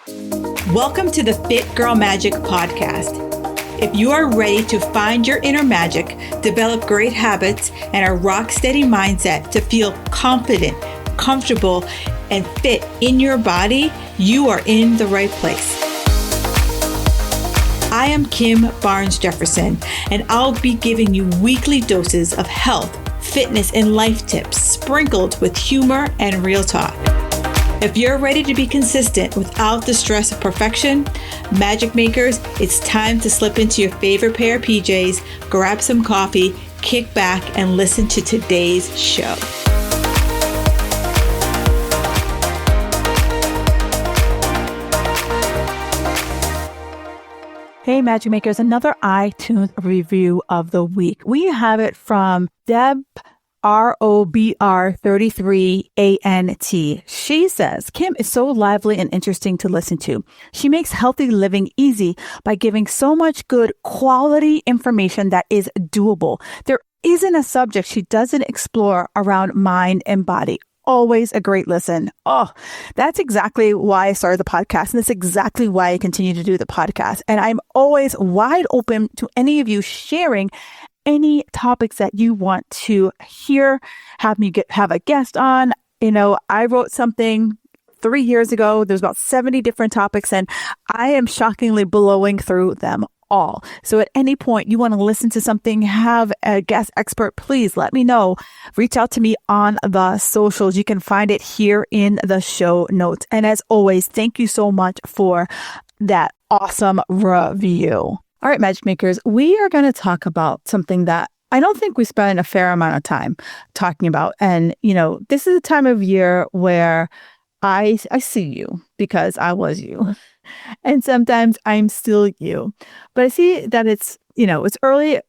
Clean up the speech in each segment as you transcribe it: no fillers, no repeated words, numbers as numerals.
Welcome to the Fit Girl Magic podcast. If you are ready to find your inner magic, develop great habits, and a rock steady mindset to feel confident, comfortable, and fit in your body, you are in the right place. I am Kim Barnes Jefferson, and I'll be giving you weekly doses of health, fitness, and life tips sprinkled with humor and real talk. If you're ready to be consistent without the stress of perfection, magic makers, it's time to slip into your favorite pair of PJs, grab some coffee, kick back, and listen to today's show. Hey, Magic Makers, another iTunes review of the week. We have it from Deb ROBR33ANT. She says, Kim is so lively and interesting to listen to. She makes healthy living easy by giving so much good quality information that is doable. There isn't a subject she doesn't explore around mind and body. Always a great listen. Oh, that's exactly why I started the podcast. And that's exactly why I continue to do the podcast. And I'm always wide open to any of you sharing any topics that you want to hear, have me have a guest on. You know, I wrote something 3 years ago. There's about 70 different topics, and I am shockingly blowing through them all. So at any point you want to listen to something, have a guest expert, please let me know. Reach out to me on the socials. You can find it here in the show notes. And as always, thank you so much for that awesome review. All right, Magic Makers, we are going to talk about something that I don't think we spend a fair amount of time talking about. And, you know, this is a time of year where I see you because I was you. And sometimes I'm still you. But I see that it's early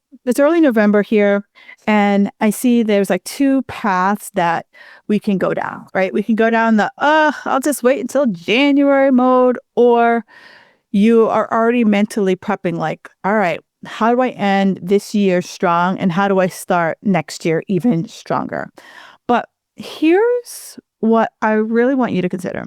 November here. And I see there's like two paths that we can go down, right? We can go down the, I'll just wait until January mode, or you are already mentally prepping like, all right, how do I end this year strong? And how do I start next year even stronger? But here's what I really want you to consider.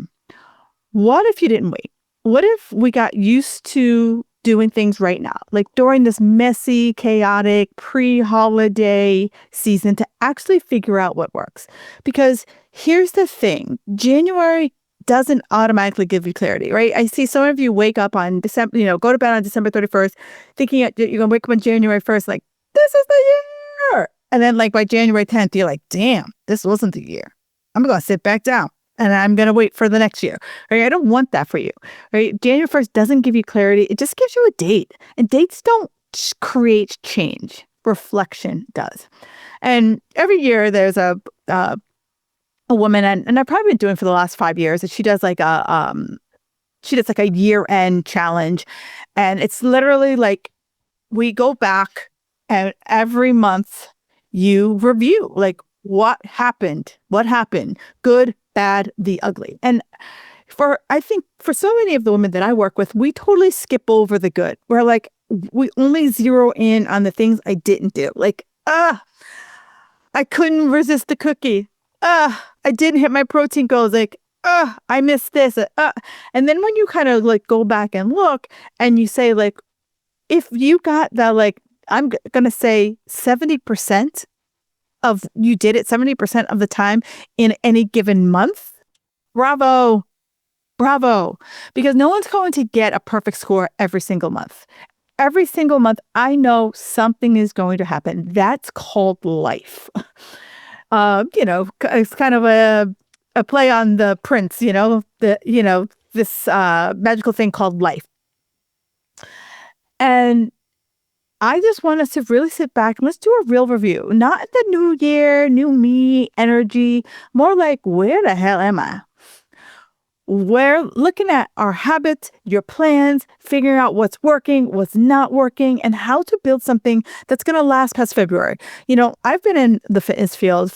What if you didn't wait? What if we got used to doing things right now, like during this messy, chaotic, pre-holiday season, to actually figure out what works? Because here's the thing, January doesn't automatically give you clarity, right? I see some of you wake up on December, go to bed on December 31st, thinking you're going to wake up on January 1st, like, this is the year. And then like by January 10th, you're like, damn, this wasn't the year. I'm going to sit back down and I'm going to wait for the next year, right? I don't want that for you, right? January 1st doesn't give you clarity. It just gives you a date, and dates don't create change. Reflection does. And every year there's a woman, and I've probably been doing for the last 5 years, that she does like a year-end challenge. And it's literally like we go back and every month you review like what happened, good, bad, the ugly. And I think for so many of the women that I work with, we totally skip over the good. We're like, we only zero in on the things I didn't do. Like, I couldn't resist the cookie. I didn't hit my protein goals. Like, I missed this. And then when you kind of like go back and look and you say like, if you got that, like, I'm going to say 70% of you did it 70% of the time in any given month, bravo. Because no one's going to get a perfect score every single month. Every single month, I know something is going to happen. That's called life. It's kind of a play on the Prince, this magical thing called life. And I just want us to really sit back and let's do a real review. Not the new year, new me energy, more like, where the hell am I? We're looking at our habits, your plans, figuring out what's working, what's not working, and how to build something that's going to last past February. I've been in the fitness field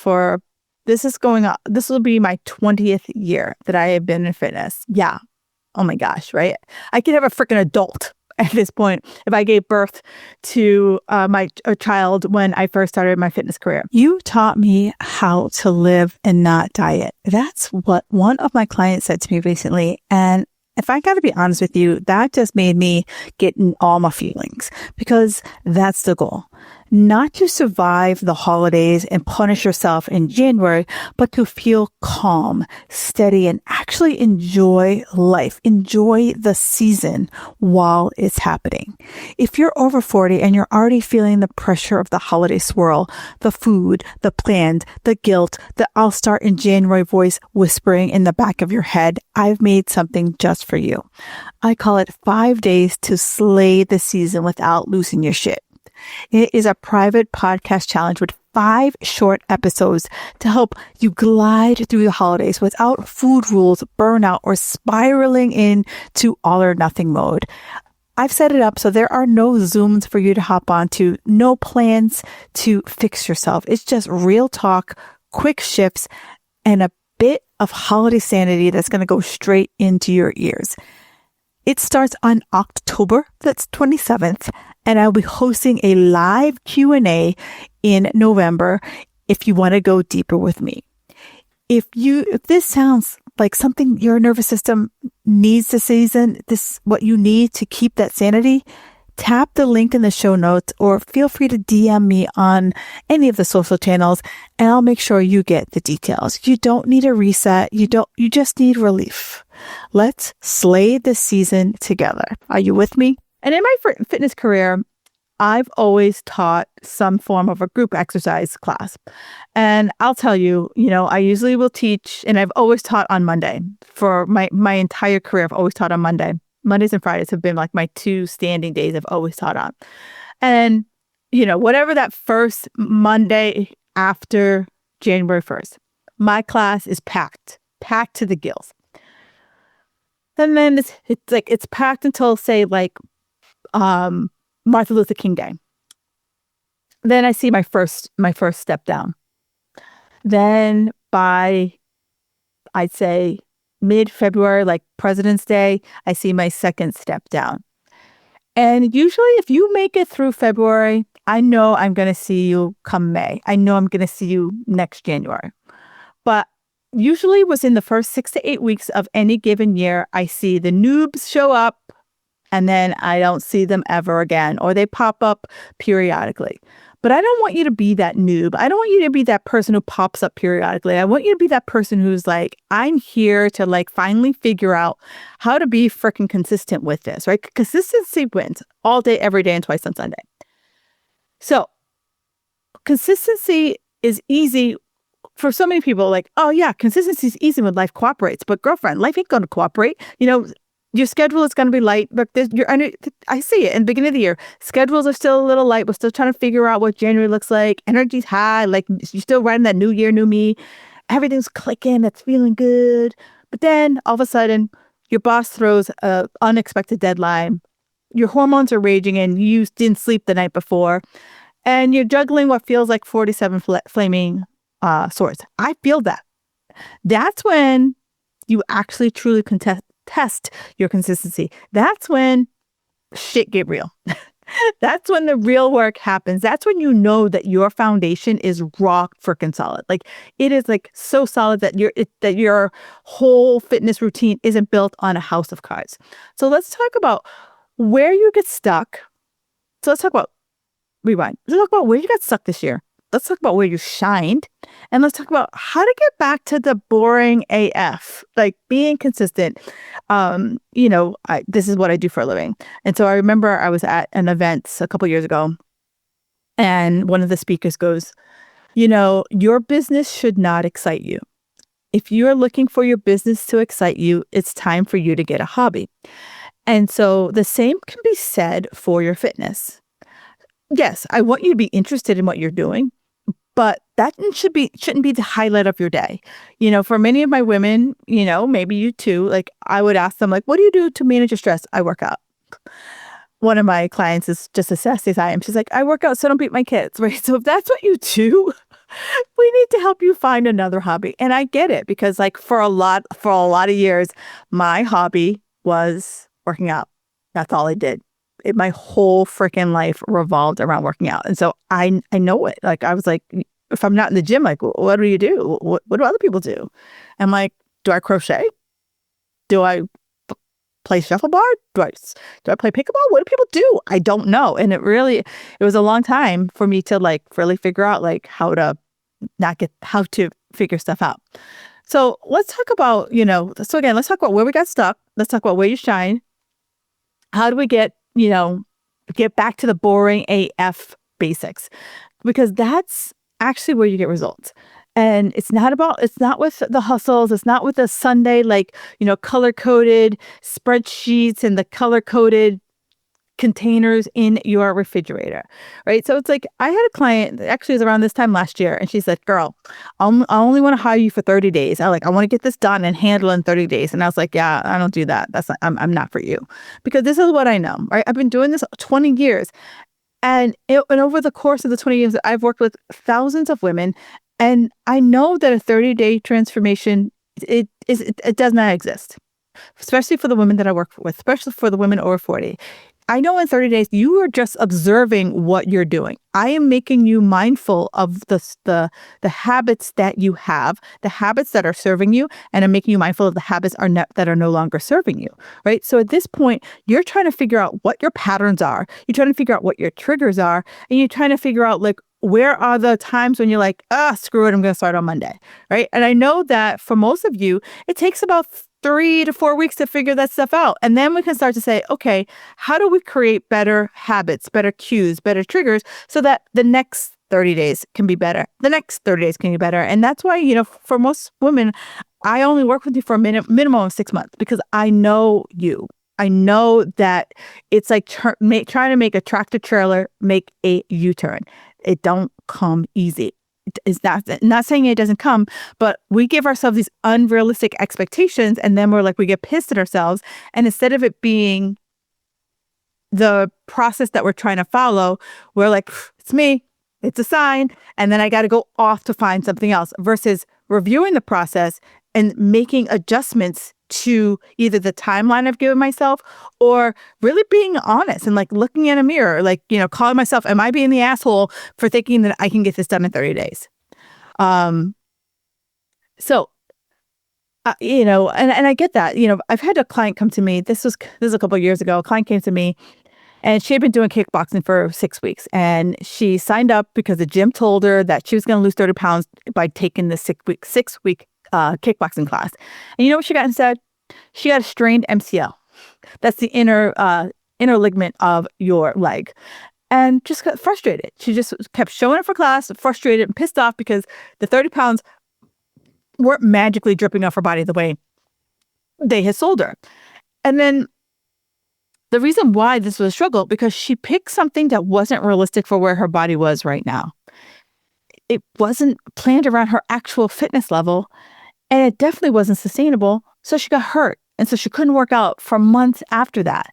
this will be my 20th year that I have been in fitness. Yeah. Oh my gosh, right? I could have a freaking adult at this point if I gave birth to a child when I first started my fitness career. You taught me how to live and not diet. That's what one of my clients said to me recently. And If I got to be honest with you, that just made me get in all my feelings because that's the goal. Not to survive the holidays and punish yourself in January, but to feel calm, steady, and actually enjoy life. Enjoy the season while it's happening. If you're over 40 and you're already feeling the pressure of the holiday swirl, the food, the plans, the guilt, the I'll start in January voice whispering in the back of your head, I've made something just for you. I call it 5 days to slay the season without losing your shit. It is a private podcast challenge with 5 short episodes to help you glide through the holidays without food rules, burnout, or spiraling into all or nothing mode. I've set it up so there are no Zooms for you to hop onto, no plans to fix yourself. It's just real talk, quick shifts, and a bit of holiday sanity that's going to go straight into your ears. It starts on October, that's 27th, and I'll be hosting a live Q&A in November if you want to go deeper with me. If this sounds like something your nervous system needs this season, this what you need to keep that sanity, tap the link in the show notes or feel free to DM me on any of the social channels and I'll make sure you get the details. You don't need a reset. You just need relief. Let's slay this season together. Are you with me? And in my fitness career, I've always taught some form of a group exercise class. And I'll tell you, I usually will teach, and I've always taught on Monday. For my entire career, I've always taught on Monday. Mondays and Fridays have been like my 2 standing days I've always taught on. And, whatever that first Monday after January 1st, my class is packed to the gills. And then it's packed until say Martin Luther King Day. Then I see my first step down. Then by, I'd say mid-February, like President's Day, I see my second step down. And usually if you make it through February, I know I'm going to see you come May. I know I'm going to see you next January. But usually within the first 6 to 8 weeks of any given year, I see the noobs show up and then I don't see them ever again, or they pop up periodically. But I don't want you to be that noob. I don't want you to be that person who pops up periodically. I want you to be that person who's like, I'm here to finally figure out how to be freaking consistent with this, right? Consistency wins all day, every day, and twice on Sunday. So consistency is easy for so many people. Like, oh yeah, consistency is easy when life cooperates. But girlfriend, life ain't going to cooperate. Your schedule is going to be light, but I see it in the beginning of the year. Schedules are still a little light. We're still trying to figure out what January looks like. Energy's high. Like you're still writing that new year, new me. Everything's clicking. It's feeling good. But then all of a sudden, your boss throws an unexpected deadline. Your hormones are raging and you didn't sleep the night before. And you're juggling what feels like 47 flaming swords. I feel that. That's when you actually truly test your consistency. That's when shit get real. That's when the real work happens. That's when you know that your foundation is rock freaking solid. Like it is so solid that your whole fitness routine isn't built on a house of cards. So let's talk about where you get stuck. So let's talk about rewind. Let's talk about where you got stuck this year. Let's talk about where you shined. And let's talk about how to get back to the boring AF, like being consistent. This is what I do for a living. And so I remember I was at an event a couple years ago and one of the speakers goes, your business should not excite you. If you're looking for your business to excite you, it's time for you to get a hobby. And so the same can be said for your fitness. Yes, I want you to be interested in what you're doing. But that shouldn't be the highlight of your day. For many of my women, maybe you too, I would ask them, what do you do to manage your stress? I work out. One of my clients is just as sassy as I am. She's like, I work out so I don't beat my kids, right? So if that's what you do, we need to help you find another hobby. And I get it because for a lot of years, my hobby was working out. That's all I did. My whole freaking life revolved around working out. And so I know it. I was like, if I'm not in the gym, what do you do? What do other people do? I'm like, do I crochet? Do I play shuffleboard? Do I play pickleball? What do people do? I don't know. And it was a long time for me to like really figure out like how to figure stuff out. So let's talk about, let's talk about where we got stuck. Let's talk about where you shine. How do we get back to the boring AF basics? Because that's actually where you get results. And it's not with the hustles. It's not with the Sunday, color-coded spreadsheets and the color-coded containers in your refrigerator, right? So it's like, I had a client, actually it was around this time last year, and she said, girl, I only want to hire you for 30 days. I want to get this done and handle in 30 days. And I was like, yeah, I don't do that. I'm not for you, because this is what I know, right? I've been doing this 20 years. And over the course of the 20 years, I've worked with thousands of women. And I know that a 30-day transformation, it does not exist, especially for the women that I work with, especially for the women over 40. I know in 30 days, you are just observing what you're doing. I am making you mindful of the habits that you have, the habits that are serving you, and I'm making you mindful of the habits that are no longer serving you, right? So at this point, you're trying to figure out what your patterns are. You're trying to figure out what your triggers are, and you're trying to figure out like, where are the times when you're like, screw it, I'm going to start on Monday, right? And I know that for most of you, it takes about 3 to 4 weeks to figure that stuff out. And then we can start to say, okay, how do we create better habits, better cues, better triggers so that the next 30 days can be better. The next 30 days can be better. And that's why, for most women, I only work with you for a minimum of 6 months, because I know you. I know that it's like trying to make a tractor trailer make a U-turn. It don't come easy. It's not saying it doesn't come, but we give ourselves these unrealistic expectations, and then we get pissed at ourselves. And instead of it being the process that we're trying to follow, we're like, it's me, it's a sign, and then I got to go off to find something else, versus reviewing the process and making adjustments to either the timeline I've given myself, or really being honest and looking in a mirror, calling myself, am I being the asshole for thinking that I can get this done in 30 days? And I get that. I've had a client come to me, this was a couple of years ago. A client came to me, and she had been doing kickboxing for 6 weeks, and she signed up because the gym told her that she was going to lose 30 pounds by taking the 6 week kickboxing class. And you know what she got instead? She got a strained MCL. That's the inner ligament of your leg. And just got frustrated. She just kept showing up for class, frustrated and pissed off because the 30 pounds weren't magically dripping off her body the way they had sold her. And then the reason why this was a struggle, because she picked something that wasn't realistic for where her body was right now. It wasn't planned around her actual fitness level, and it definitely wasn't sustainable. So she got hurt. And so she couldn't work out for months after that.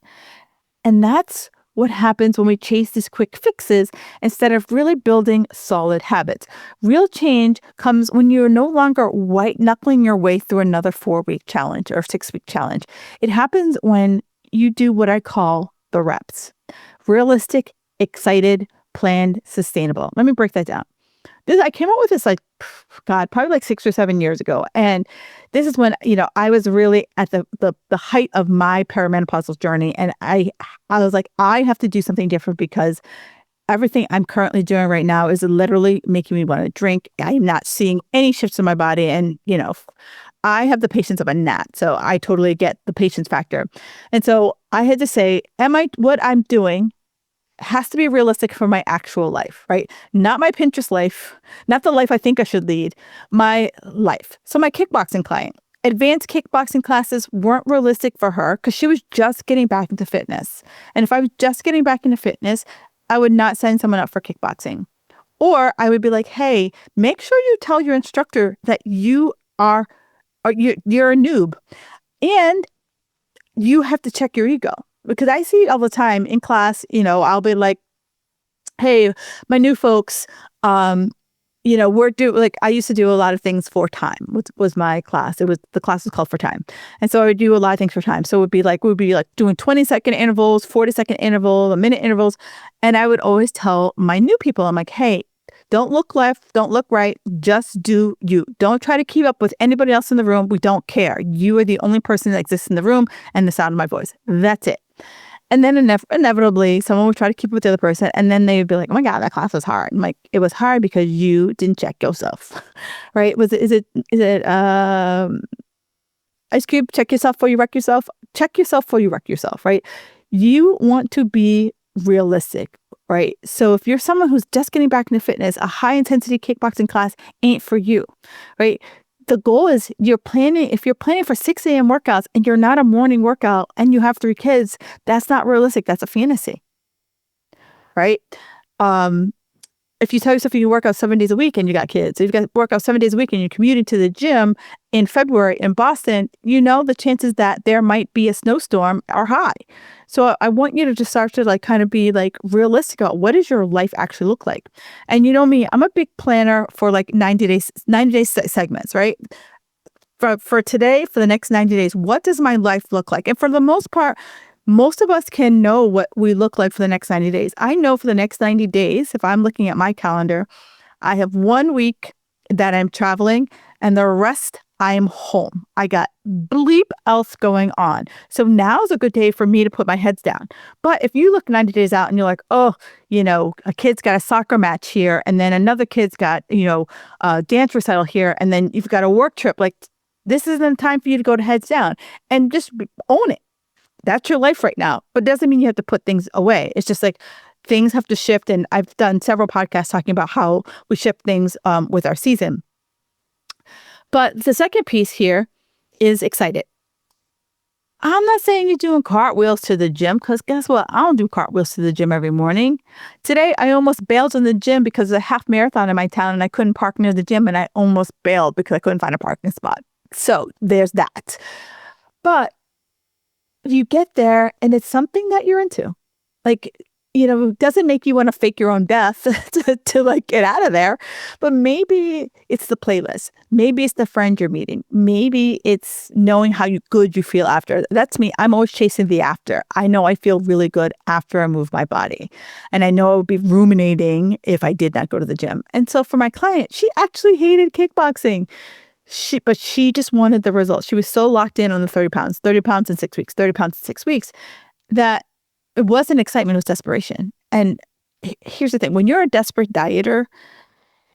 And that's what happens when we chase these quick fixes instead of really building solid habits. Real change comes when you're no longer white knuckling your way through another 4-week challenge or 6-week challenge. It happens when you do what I call the reps. Realistic, excited, planned, sustainable. Let me break that down. I came up with this probably 6 or 7 years ago. And this is when, I was really at the height of my perimenopausal journey. And I was like, I have to do something different, because everything I'm currently doing right now is literally making me want to drink. I'm not seeing any shifts in my body. And, I have the patience of a gnat. So I totally get the patience factor. And so I had to say, what I'm doing has to be realistic for my actual life, right? Not my Pinterest life, not the life I think I should lead, my life. So my kickboxing client, advanced kickboxing classes weren't realistic for her because she was just getting back into fitness. And if I was just getting back into fitness, I would not sign someone up for kickboxing. Or I would be like, hey, make sure you tell your instructor that you're a noob, and you have to check your ego. Because I see it all the time in class, I'll be like, hey, my new folks, I used to do a lot of things for time, which was my class. The class was called for time. And so I would do a lot of things for time. So we'd be like doing 20-second intervals, 40-second intervals, a minute intervals. And I would always tell my new people, I'm like, hey, Don't look left, don't look right, just do you. Don't try to keep up with anybody else in the room. We don't care. You are the only person that exists in the room and the sound of my voice. That's it. And then inevitably, someone would try to keep up with the other person, and then they would be like, "Oh my God, that class was hard." I'm like, "It was hard because you didn't check yourself, right? Ice Cube? Check yourself before you wreck yourself. Check yourself before you wreck yourself, right? You want to be realistic, right? So if you're someone who's just getting back into fitness, a high intensity kickboxing class ain't for you, right? The goal is if you're planning for 6 a.m. workouts and you're not a morning workout and you have 3 kids, that's not realistic. That's a fantasy, right? If you tell yourself you work out 7 days a week and you got kids, if you've got to work out 7 days a week and you're commuting to the gym in February in Boston, the chances that there might be a snowstorm are high. So I want you to just start to kind of be realistic about what does your life actually look like. And you know me, I'm a big planner for 90 day segments, right? For today, for the next 90 days, what does my life look like? And for the most part, most of us can know what we look like for the next 90 days. I know for the next 90 days, if I'm looking at my calendar, I have 1 week that I'm traveling and the rest I'm home. I got bleep else going on. So now's a good day for me to put my heads down. But if you look 90 days out and you're like, oh, a kid's got a soccer match here and then another kid's got, a dance recital here and then you've got a work trip, this isn't time for you to go to heads down and just own it. That's your life right now, but it doesn't mean you have to put things away. It's just things have to shift. And I've done several podcasts talking about how we shift things with our season. But the second piece here is excited. I'm not saying you're doing cartwheels to the gym because guess what? I don't do cartwheels to the gym every morning. Today, I almost bailed on the gym because there's a half marathon in my town and I couldn't park near the gym and I almost bailed because I couldn't find a parking spot. So there's that. But you get there and it's something that you're into. It doesn't make you want to fake your own death to get out of there. But maybe it's the playlist. Maybe it's the friend you're meeting. Maybe it's knowing how good you feel after. That's me. I'm always chasing the after. I know I feel really good after I move my body. And I know I would be ruminating if I did not go to the gym. And so for my client, she actually hated kickboxing. But she just wanted the results. She was so locked in on the 30 pounds in 6 weeks, 30 pounds in 6 weeks, that it wasn't excitement, it was desperation. And here's the thing. When you're a desperate dieter,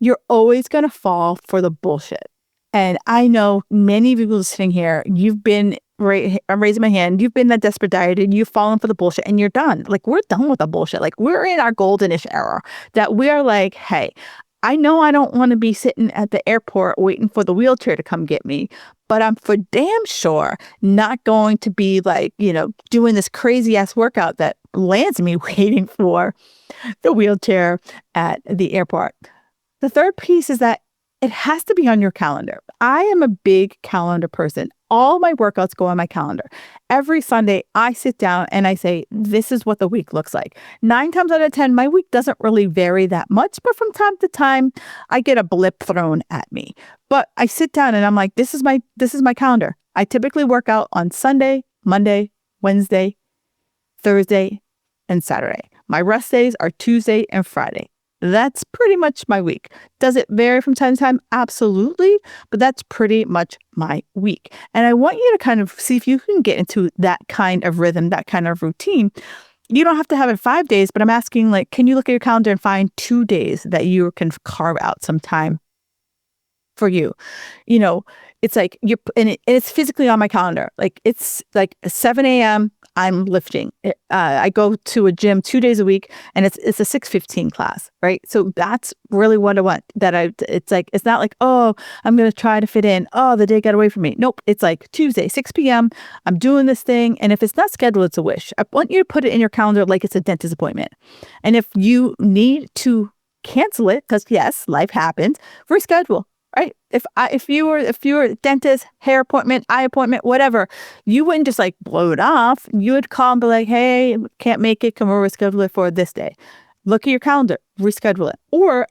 you're always going to fall for the bullshit. And I know many of you sitting here, I'm raising my hand, you've been that desperate dieter, you've fallen for the bullshit and you're done. We're done with the bullshit. We're in our goldenish era that we are hey, I know I don't want to be sitting at the airport waiting for the wheelchair to come get me, but I'm for damn sure not going to be doing this crazy ass workout that lands me waiting for the wheelchair at the airport. The third piece is that it has to be on your calendar. I am a big calendar person. All my workouts go on my calendar. Every Sunday, I sit down and I say, this is what the week looks like. 9 times out of 10, my week doesn't really vary that much, but from time to time, I get a blip thrown at me. But I sit down and I'm like, this is my calendar. I typically work out on Sunday, Monday, Wednesday, Thursday, and Saturday. My rest days are Tuesday and Friday. That's pretty much my week. Does it vary from time to time? Absolutely. But that's pretty much my week. And I want you to kind of see if you can get into that kind of rhythm, that kind of routine. You don't have to have it 5 days, but I'm asking can you look at your calendar and find 2 days that you can carve out some time for you? It's it's physically on my calendar. It's 7 a.m. I'm lifting. I go to a gym 2 days a week and it's a 6:15 class, right? So that's really what I want. It's not oh, I'm going to try to fit in. Oh, the day got away from me. Nope. It's Tuesday, 6 p.m. I'm doing this thing. And if it's not scheduled, it's a wish. I want you to put it in your calendar like it's a dentist appointment. And if you need to cancel it, because yes, life happens, reschedule. Right? If you were a dentist, hair appointment, eye appointment, whatever, you wouldn't just blow it off. You would call and be hey, can't make it. Can we reschedule it for this day? Look at your calendar, reschedule it. Or,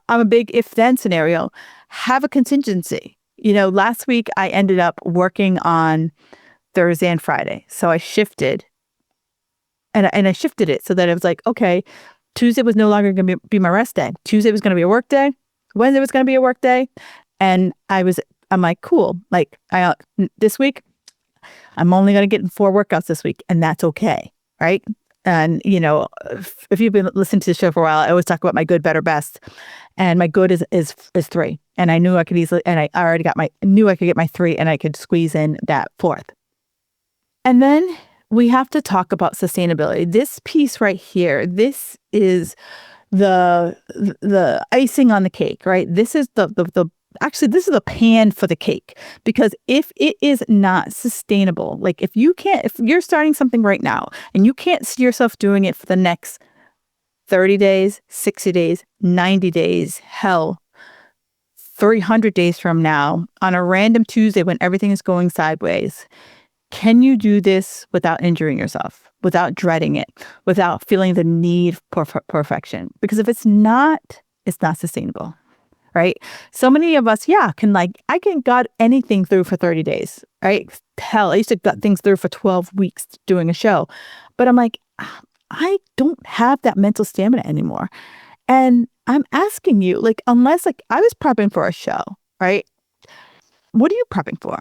I'm a big if-then scenario. Have a contingency. Last week I ended up working on Thursday and Friday. So I shifted and I shifted it so that it was okay, Tuesday was no longer going to be my rest day. Tuesday was going to be a work day. Wednesday was going to be a work day. And I'm like, cool. Like this week, I'm only going to get in 4 workouts this week, and that's okay. Right. And, if you've been listening to the show for a while, I always talk about my good, better, best. And my good is 3. And I knew I could easily, and I already knew I could get my 3, and I could squeeze in that 4th. And then we have to talk about sustainability. This piece right here, this is the icing on the cake, right? This is actually, this is the pan for the cake, because if it is not sustainable, like if you're starting something right now and you can't see yourself doing it for the next 30 days, 60 days, 90 days, hell, 300 days from now, on a random Tuesday when everything is going sideways, can you do this without injuring yourself, without dreading it, without feeling the need for perfection? Because if it's not sustainable. Right? So many of us, I can gut anything through for 30 days, right? Hell, I used to gut things through for 12 weeks doing a show. But I'm like, I don't have that mental stamina anymore. And I'm asking you, like, unless I was prepping for a show, right? What are you prepping for?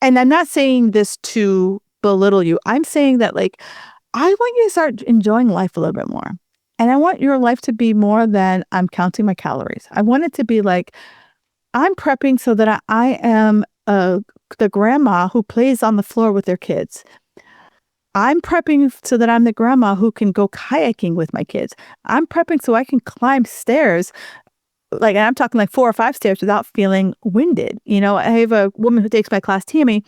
And I'm not saying this to belittle you. I'm saying that, I want you to start enjoying life a little bit more. And I want your life to be more than I'm counting my calories. I want it to be like, I'm prepping so that I am the grandma who plays on the floor with their kids. I'm prepping so that I'm the grandma who can go kayaking with my kids. I'm prepping so I can climb stairs, and I'm talking 4 or 5 stairs without feeling winded. I have a woman who takes my class, Tammy,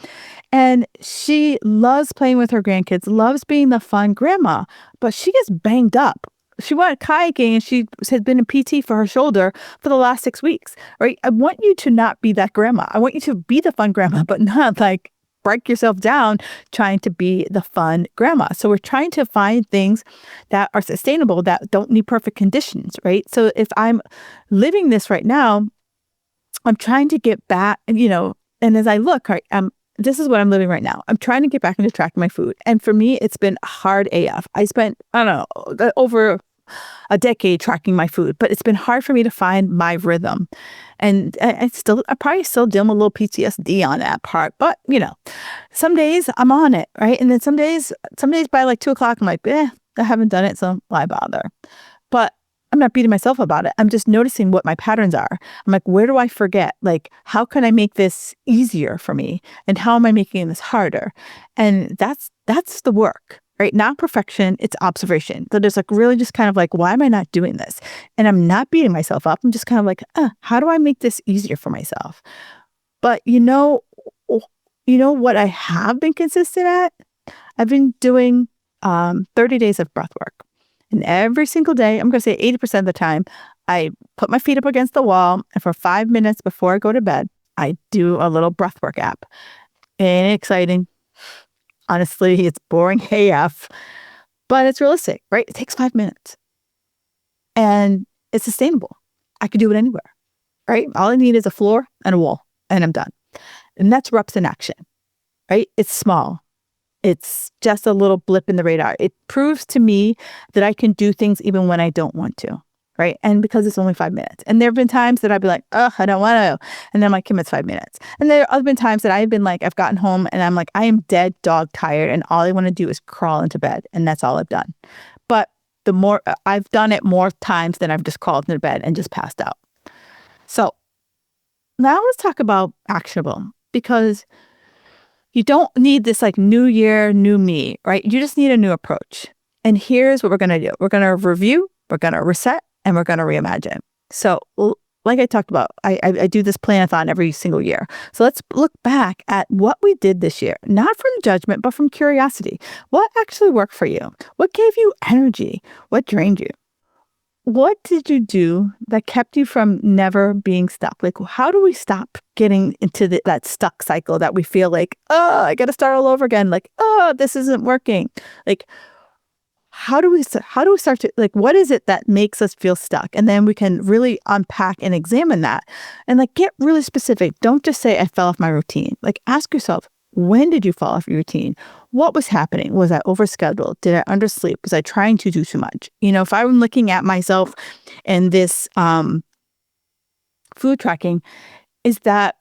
and she loves playing with her grandkids, loves being the fun grandma, but she gets banged up. She went kayaking and she has been in PT for her shoulder for the last 6 weeks, right? I want you to not be that grandma. I want you to be the fun grandma, but not break yourself down trying to be the fun grandma. So we're trying to find things that are sustainable, that don't need perfect conditions, right? So if I'm living this right now, I'm trying to get back, and as I look, right, this is what I'm living right now. I'm trying to get back into tracking my food. And for me, it's been hard AF. I spent, over a decade tracking my food, but it's been hard for me to find my rhythm. And I probably still deal with a little PTSD on that part, but some days I'm on it, right? And then some days by 2 o'clock, I'm like, I haven't done it, so why bother? But I'm not beating myself about it. I'm just noticing what my patterns are. I'm like, where do I forget? How can I make this easier for me? And how am I making this harder? And that's the work, right? Not perfection, it's observation. So there's really just kind of why am I not doing this? And I'm not beating myself up. I'm just kind of how do I make this easier for myself? But what I have been consistent at? I've been doing 30 days of breath work. And every single day, I'm going to say 80% of the time, I put my feet up against the wall, and for 5 minutes before I go to bed, I do a little breathwork app. Ain't exciting. Honestly, it's boring AF, but it's realistic, right? It takes 5 minutes. And it's sustainable. I can do it anywhere, right? All I need is a floor and a wall, and I'm done. And that's reps in action, right? It's small. It's just a little blip in the radar. It proves to me that I can do things even when I don't want to, right? And because it's only 5 minutes. And there have been times that I'd be like, oh, I don't want to. And then I'm like, Kim, it's 5 minutes. And there have been times that I've been I've gotten home and I'm like, I am dead dog tired. And all I want to do is crawl into bed. And that's all I've done. But the more I've done it more times than I've just crawled into bed and just passed out. So now let's talk about actionable, because you don't need this new year, new me, right? You just need a new approach. And here's what we're going to do. We're going to review, we're going to reset, and we're going to reimagine. So like I talked about, I do this planathon every single year. So let's look back at what we did this year, not from judgment, but from curiosity. What actually worked for you? What gave you energy? What drained you? What did you do that kept you from never being stuck? How do we stop getting into that stuck cycle that we feel I got to start all over again? This isn't working. How do we start to, what is it that makes us feel stuck? And then we can really unpack and examine that and get really specific. Don't just say I fell off my routine. Ask yourself, When did you fall off your routine? What was happening? Was I overscheduled? Did I undersleep? Was I trying to do too much? If I'm looking at myself in this food tracking, is that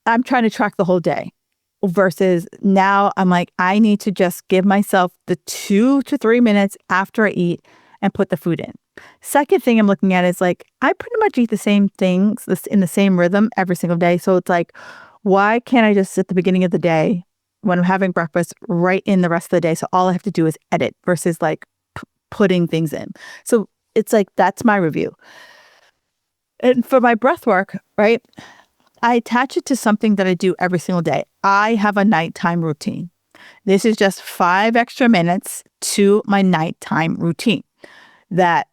I'm trying to track the whole day versus now I'm like, I need to just give myself the 2 to 3 minutes after I eat and put the food in. Second thing I'm looking at is like, I pretty much eat the same things in the same rhythm every single day. So it's like, why can't I just at the beginning of the day when I'm having breakfast write in the rest of the day? So all I have to do is edit versus like putting things in. So it's like, that's my review. And for my breath work, right? I attach it to something that I do every single day. I have a nighttime routine. This is just 5 extra minutes to my nighttime routine that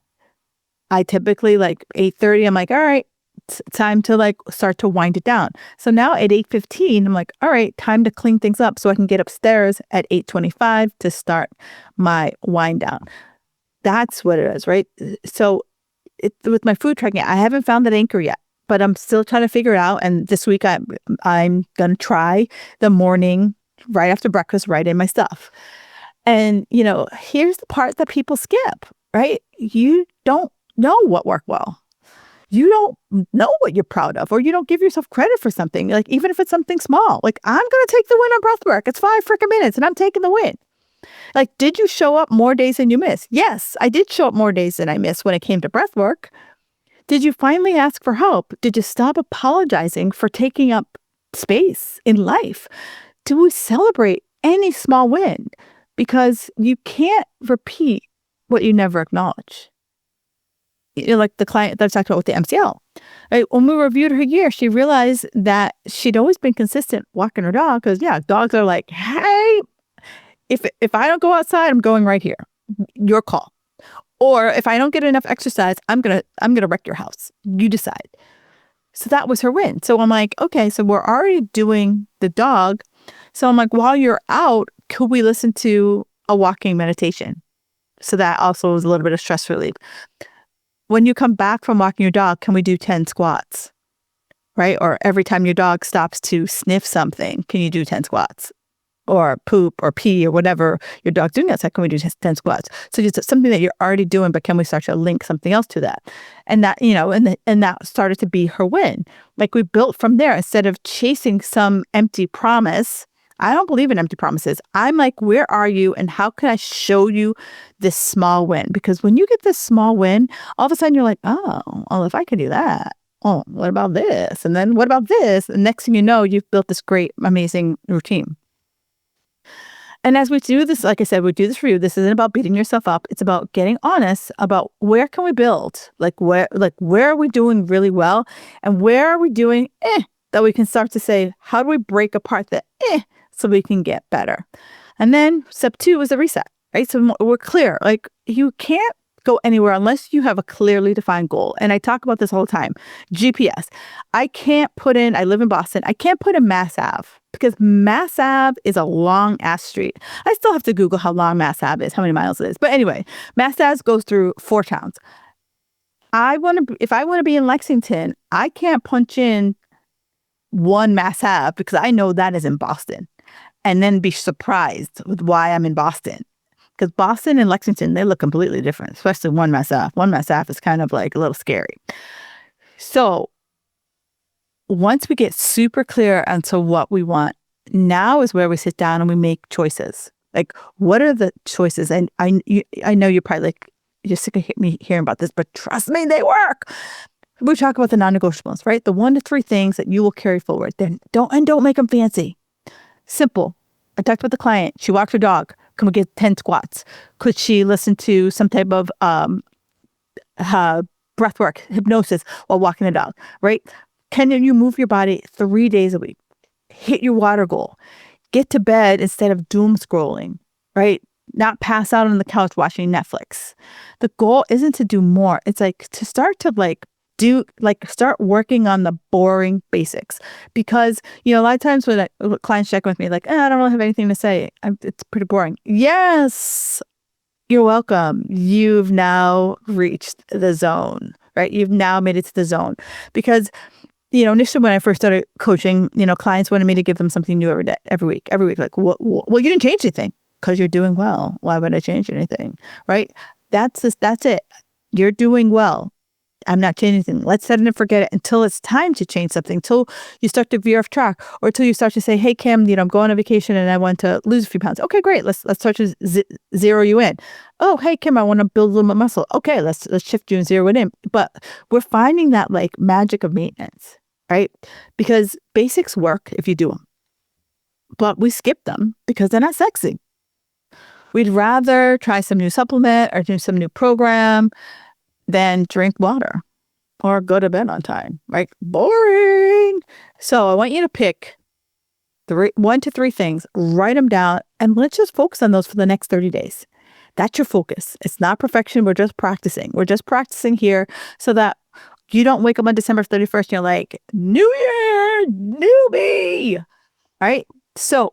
I typically like 8:30. I'm like, all right, it's time to like start to wind it down. So now at 8:15, I'm like, all right, time to clean things up so I can get upstairs at 8:25 to start my wind down. That's what it is, right? So with my food tracking, I haven't found that anchor yet, but I'm still trying to figure it out. And this week I'm gonna try the morning right after breakfast, write in my stuff. And here's the part that people skip, right? You don't know what worked well. You don't know what you're proud of, or you don't give yourself credit for something. Like even if it's something small, like I'm gonna take the win on breath work. It's 5 freaking minutes, and I'm taking the win. Like, did you show up more days than you miss? Yes, I did show up more days than I missed when it came to breath work. Did you finally ask for help? Did you stop apologizing for taking up space in life? Do we celebrate any small win? Because you can't repeat what you never acknowledge. Like the client that I talked about with the MCL. Right? When we reviewed her year, she realized that she'd always been consistent walking her dog because, dogs are like, hey, if I don't go outside, I'm going right here. Your call. Or if I don't get enough exercise, I'm gonna wreck your house. You decide. So that was her win. So I'm like, okay, so we're already doing the dog. So I'm like, while you're out, could we listen to a walking meditation? So that also was a little bit of stress relief. When you come back from walking your dog, can we do 10 squats? Right? Or every time your dog stops to sniff something, can you do 10 squats? Or poop or pee or whatever your dog's doing outside, can we do 10 squats? So it's something that you're already doing, but can we start to link something else to that? And that, and that started to be her win. Like we built from there instead of chasing some empty promise. I don't believe in empty promises. I'm like, where are you? And how can I show you this small win? Because when you get this small win, all of a sudden you're like, oh, well, if I can do that, oh, what about this? And then what about this? And next thing you know, you've built this great, amazing routine. And as we do this, like I said, we do this for you. This isn't about beating yourself up. It's about getting honest about where can we build? Where are we doing really well? And where are we doing that we can start to say, how do we break apart the so we can get better? And then step 2 is a reset, right? So we're clear. Like you can't go anywhere unless you have a clearly defined goal. And I talk about this all the time. GPS. I live in Boston. I can't put in Mass Ave because Mass Ave is a long ass street. I still have to Google how long Mass Ave is, how many miles it is. But anyway, Mass Ave goes through 4 towns. If I want to be in Lexington, I can't punch in 1 Mass Ave because I know that is in Boston and then be surprised with why I'm in Boston. Because Boston and Lexington, they look completely different, especially 1 Mass Ave. 1 Mass Ave is kind of like a little scary. So once we get super clear onto what we want, now is where we sit down and we make choices. Like, what are the choices? And I know you're probably like, you're sick of me hearing about this, but trust me, they work. We talk about the non-negotiables, right? The 1 to 3 things that you will carry forward. Then don't make them fancy. Simple. I talked with the client. She walked her dog. Can we get 10 squats? Could she listen to some type of breath work, hypnosis while walking the dog, right? Can you move your body 3 days a week? Hit your water goal. Get to bed instead of doom scrolling, right? Not pass out on the couch watching Netflix. The goal isn't to do more. It's like to start to start working on the boring basics. Because, a lot of times when clients check with me, like, I don't really have anything to say. It's pretty boring. Yes, you're welcome. You've now reached the zone, right? You've now made it to the zone. Because initially when I first started coaching, clients wanted me to give them something new every week. Like, well, you didn't change anything because you're doing well. Why would I change anything? Right? That's it. You're doing well. I'm not changing anything. Let's set it and forget it until it's time to change something, until you start to veer off track, or until you start to say, hey, Kim, I'm going on vacation and I want to lose a few pounds. Okay, great. Let's start to zero you in. Oh, hey, Kim, I want to build a little bit of muscle. Okay, let's shift you and zero it in. But we're finding that like magic of maintenance, right? Because basics work if you do them, but we skip them because they're not sexy. We'd rather try some new supplement or do some new program than drink water or go to bed on time, right? Boring. So I want you to pick 1 to 3 things, write them down, and let's just focus on those for the next 30 days. That's your focus. It's not perfection. We're just practicing. We're just practicing here so that you don't wake up on December 31st and you're like, New Year, new me. All right. So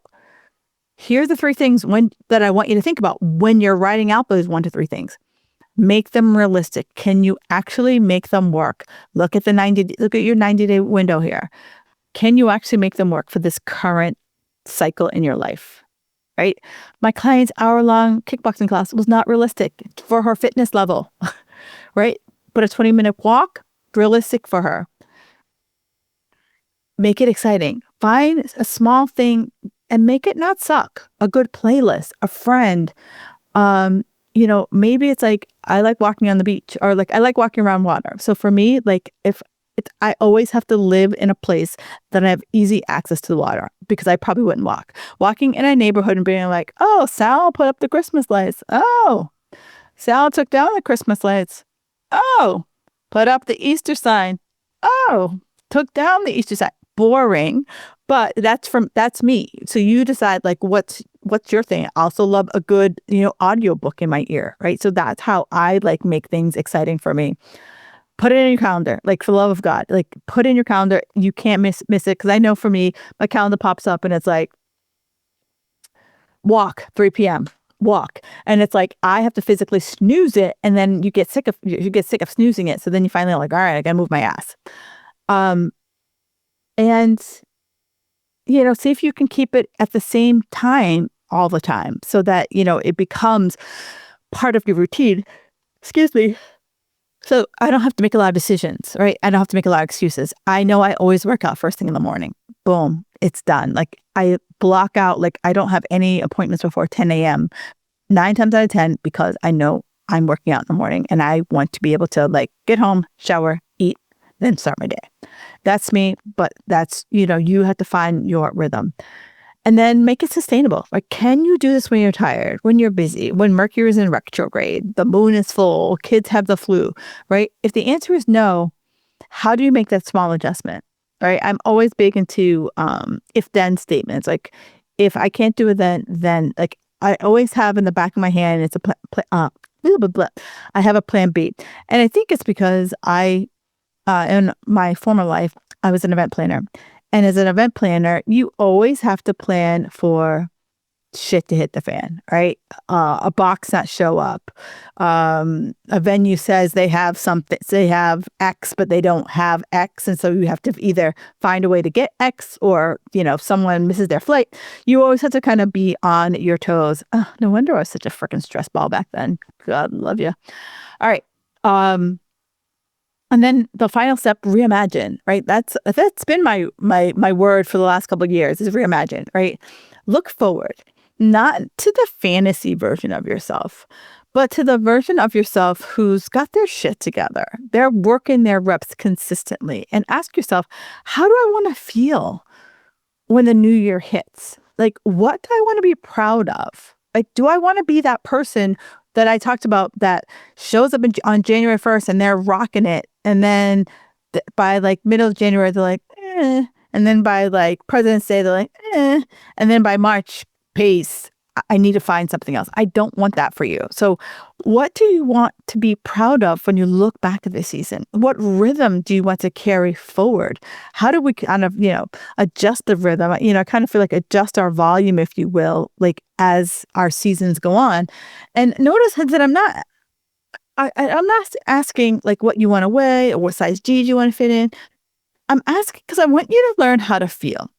here are the 3 things that I want you to think about when you're writing out those 1 to 3 things. Make them realistic. Can you actually make them work? Look at your 90-day window here. Can you actually make them work for this current cycle in your life? Right? My client's hour-long kickboxing class was not realistic for her fitness level, right? But a 20-minute walk, realistic for her. Make it exciting. Find a small thing and make it not suck. A good playlist, a friend, maybe it's like, I like walking on the beach, or like, I like walking around water. So for me, like I always have to live in a place that I have easy access to the water, because I probably wouldn't walk. Walking in a neighborhood and being like, oh, Sal put up the Christmas lights. Oh, Sal took down the Christmas lights. Oh, put up the Easter sign. Oh, took down the Easter sign. Boring. But that's me. So you decide like what's your thing. I also love a good, audio book in my ear, right? So that's how I like make things exciting for me. Put it in your calendar, like for the love of God, like put in your calendar. You can't miss it. Cause I know for me, my calendar pops up and it's like walk 3 p.m. walk. And it's like, I have to physically snooze it. And then you get sick of snoozing it. So then you finally like, all right, I gotta move my ass. And see if you can keep it at the same time all the time so that, it becomes part of your routine. Excuse me. So I don't have to make a lot of decisions, right? I don't have to make a lot of excuses. I know I always work out first thing in the morning. Boom, it's done. Like I block out, like I don't have any appointments before 10 a.m. 9 times out of 10, because I know I'm working out in the morning and I want to be able to like get home, shower, eat, then start my day. That's me, but that's, you have to find your rhythm and then make it sustainable. Like, can you do this when you're tired, when you're busy, when Mercury is in retrograde, the moon is full, kids have the flu, right? If the answer is no, how do you make that small adjustment, right? I'm always big into if-then statements. Like, if I can't do it then like I always have in the back of my hand, it's I have a plan B. And I think it's because in my former life, I was an event planner. And as an event planner, you always have to plan for shit to hit the fan, right? A box not show up. A venue says they have something, they have X, but they don't have X. And so you have to either find a way to get X, or, if someone misses their flight, you always have to kind of be on your toes. Oh, no wonder I was such a freaking stress ball back then. God love you. All right. And then the final step, reimagine, right? That's been my word for the last couple of years, is reimagine, right? Look forward, not to the fantasy version of yourself, but to the version of yourself who's got their shit together. They're working their reps consistently. And ask yourself, how do I want to feel when the new year hits? Like, what do I want to be proud of? Like, do I want to be that person that I talked about that shows up on January 1st and they're rocking it, and then by like middle of January they're like, eh. And then by like President's Day they're like, eh. And then by March, peace, I need to find something else. I don't want that for you. So what do you want to be proud of when you look back at this season? What rhythm do you want to carry forward? How do we kind of, adjust the rhythm? I kind of feel like adjust our volume, if you will, like as our seasons go on. And notice that I'm not asking like what you want to weigh or what size jeans you want to fit in. I'm asking because I want you to learn how to feel.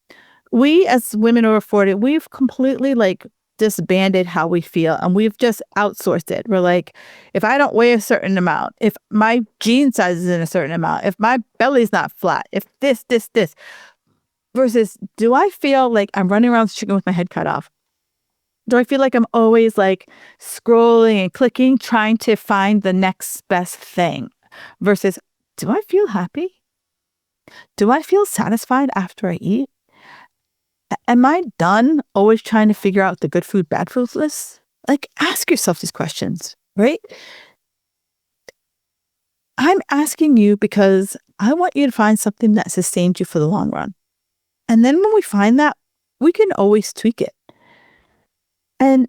We as women over 40, we've completely like disbanded how we feel and we've just outsourced it. We're like, if I don't weigh a certain amount, if my jean size is in a certain amount, if my belly's not flat, if this, versus do I feel like I'm running around the chicken with my head cut off? Do I feel like I'm always like scrolling and clicking, trying to find the next best thing? Versus, do I feel happy? Do I feel satisfied after I eat? Am I done always trying to figure out the good food, bad food list? Like, ask yourself these questions, right? I'm asking you because I want you to find something that sustains you for the long run. And then when we find that, we can always tweak it. And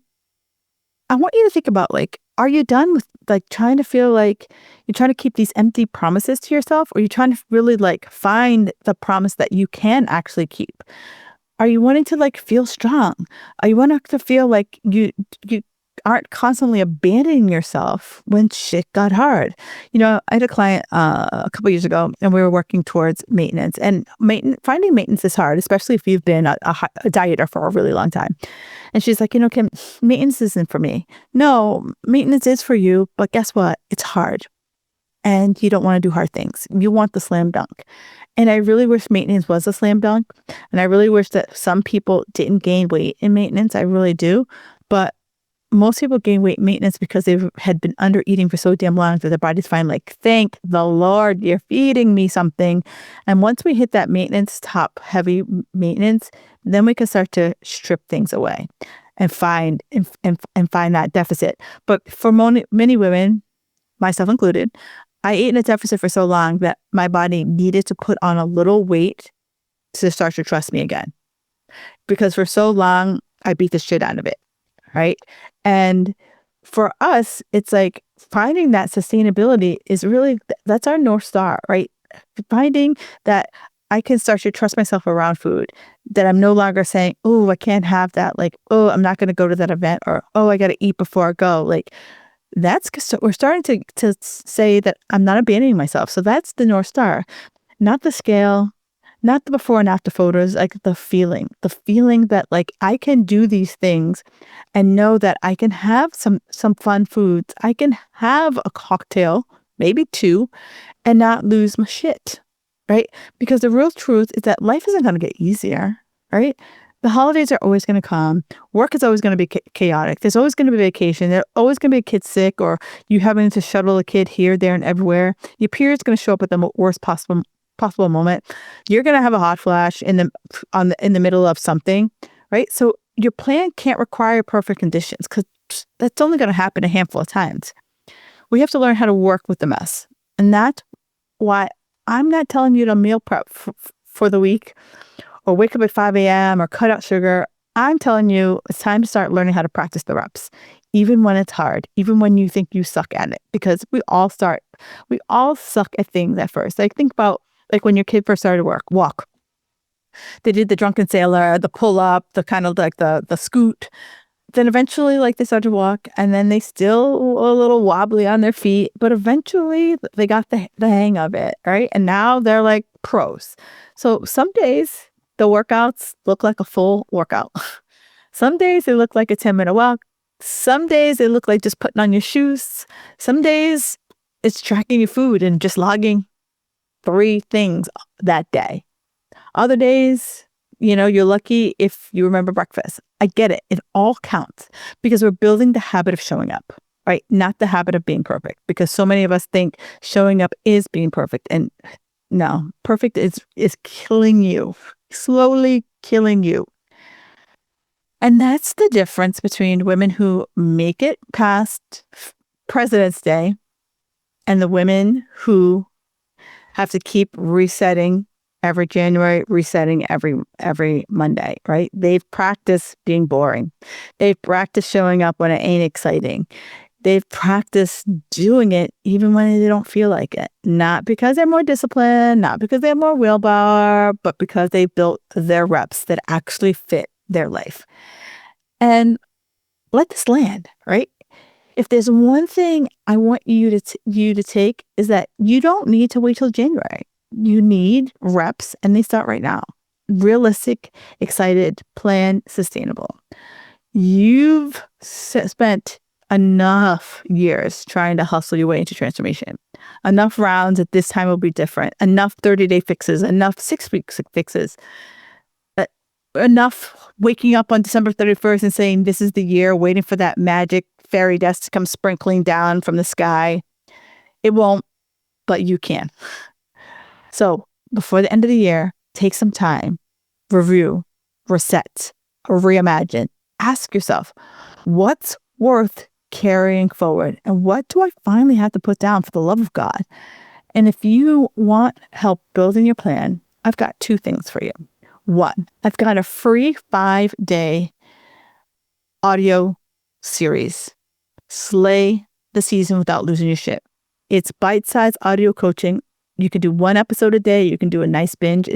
I want you to think about like, are you done with like trying to feel like you're trying to keep these empty promises to yourself, or are you trying to really like find the promise that you can actually keep? Are you wanting to like feel strong? Are you wanting to feel like you aren't constantly abandoning yourself when shit got hard? You know, I had a client a couple years ago, and we were working towards maintenance. And finding maintenance is hard, especially if you've been a dieter for a really long time. And she's like, you know, Kim, maintenance isn't for me. No, maintenance is for you, but guess what? It's hard. And you don't want to do hard things. You want the slam dunk. And I really wish maintenance was a slam dunk. And I really wish that some people didn't gain weight in maintenance. I really do. But most people gain weight in maintenance because they had been under eating for so damn long that their bodies find like, thank the Lord, you're feeding me something. And once we hit that maintenance, top heavy maintenance, then we can start to strip things away and find that deficit. But for many women, myself included, I ate in a deficit for so long that my body needed to put on a little weight to start to trust me again. Because for so long, I beat the shit out of it, right? And for us, it's like finding that sustainability is really, that's our North Star, right? Finding that I can start to trust myself around food, that I'm no longer saying, oh, I can't have that. Like, oh, I'm not going to go to that event, or, oh, I got to eat before I go. Like, we're starting to say that I'm not abandoning myself. So that's the North Star, not the scale, not the before and after photos, like the feeling that like I can do these things and know that I can have some fun foods. I can have a cocktail, maybe two, and not lose my shit, right? Because the real truth is that life isn't going to get easier, right? The holidays are always going to come. Work is always going to be chaotic. There's always going to be vacation. There's always going to be a kid sick, or you having to shuttle a kid here, there, and everywhere. Your period's going to show up at the worst possible moment. You're going to have a hot flash in the middle of something, right? So your plan can't require perfect conditions, because that's only going to happen a handful of times. We have to learn how to work with the mess, and that's why I'm not telling you to meal prep for the week, or wake up at 5 a.m. or cut out sugar. I'm telling you, it's time to start learning how to practice the reps, even when it's hard, even when you think you suck at it, because we all suck at things at first. Like, think about like when your kid first started to walk. They did the drunken sailor, the pull up, the kind of like the scoot. Then eventually, like, they started to walk, and then they still a little wobbly on their feet, but eventually they got the hang of it, right? And now they're like pros. So some days the workouts look like a full workout. Some days they look like a 10-minute walk. Some days they look like just putting on your shoes. Some days it's tracking your food and just logging 3 things that day. Other days, you know, you're lucky if you remember breakfast. I get it. It all counts, because we're building the habit of showing up, right? Not the habit of being perfect, because so many of us think showing up is being perfect. And no, perfect is killing you, slowly killing you. And that's the difference between women who make it past President's Day and the women who have to keep resetting every January, resetting every Monday, right? They've practiced being boring. They've practiced showing up when it ain't exciting. They've practiced doing it even when they don't feel like it. Not because they're more disciplined, not because they have more willpower, but because they built their reps that actually fit their life. And let this land, right? If there's one thing I want you to take, is that you don't need to wait till January. You need reps, and they start right now. Realistic, excited, planned, sustainable. You've spent enough years trying to hustle your way into transformation. Enough rounds at this time will be different. Enough 30-day fixes, enough 6-week fixes. Enough waking up on December 31st and saying, this is the year, waiting for that magic fairy dust to come sprinkling down from the sky. It won't, but you can. So before the end of the year, take some time, review, reset, or reimagine. Ask yourself, what's worth carrying forward? And what do I finally have to put down for the love of God? And if you want help building your plan, I've got 2 things for you. 1, I've got a free 5-day audio series, Slay the Season Without Losing Your Shit. It's bite-sized audio coaching. You can do 1 episode a day. You can do a nice binge.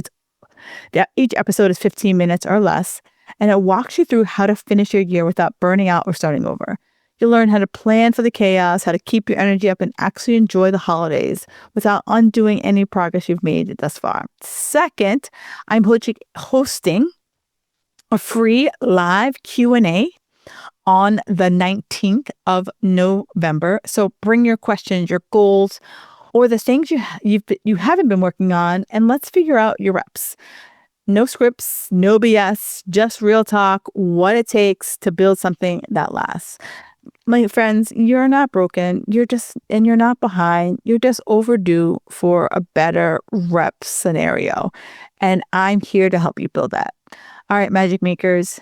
Each episode is 15 minutes or less, and it walks you through how to finish your year without burning out or starting over. You'll learn how to plan for the chaos, how to keep your energy up and actually enjoy the holidays without undoing any progress you've made thus far. Second, I'm hosting a free live Q&A on the 19th of November. So bring your questions, your goals, or the things you haven't been working on, and let's figure out your reps. No scripts, no BS, just real talk, what it takes to build something that lasts. My friends, you're not broken. You're not behind. You're just overdue for a better rep scenario. And I'm here to help you build that. All right, Magic Makers,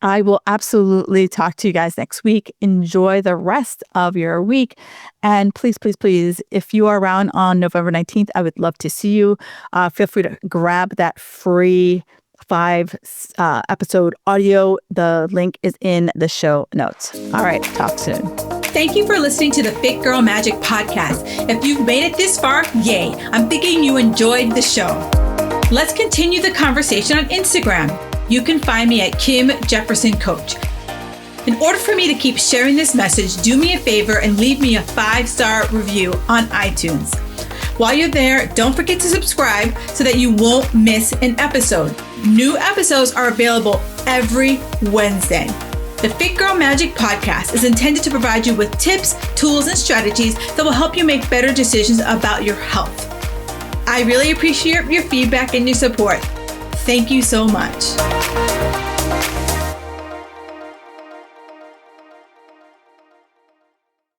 I will absolutely talk to you guys next week. Enjoy the rest of your week. And please, please, please, if you are around on November 19th, I would love to see you. Feel free to grab that free 5 episode audio. The link is in the show notes. All right, talk soon. Thank you for listening to the Fit Girl Magic podcast. If you've made it this far, yay. I'm thinking you enjoyed the show. Let's continue the conversation on Instagram. You can find me at Kim Jefferson Coach. In order for me to keep sharing this message, do me a favor and leave me a 5-star review on iTunes. While you're there, don't forget to subscribe so that you won't miss an episode. New episodes are available every Wednesday. The Fit Girl Magic podcast is intended to provide you with tips, tools, and strategies that will help you make better decisions about your health. I really appreciate your feedback and your support. Thank you so much.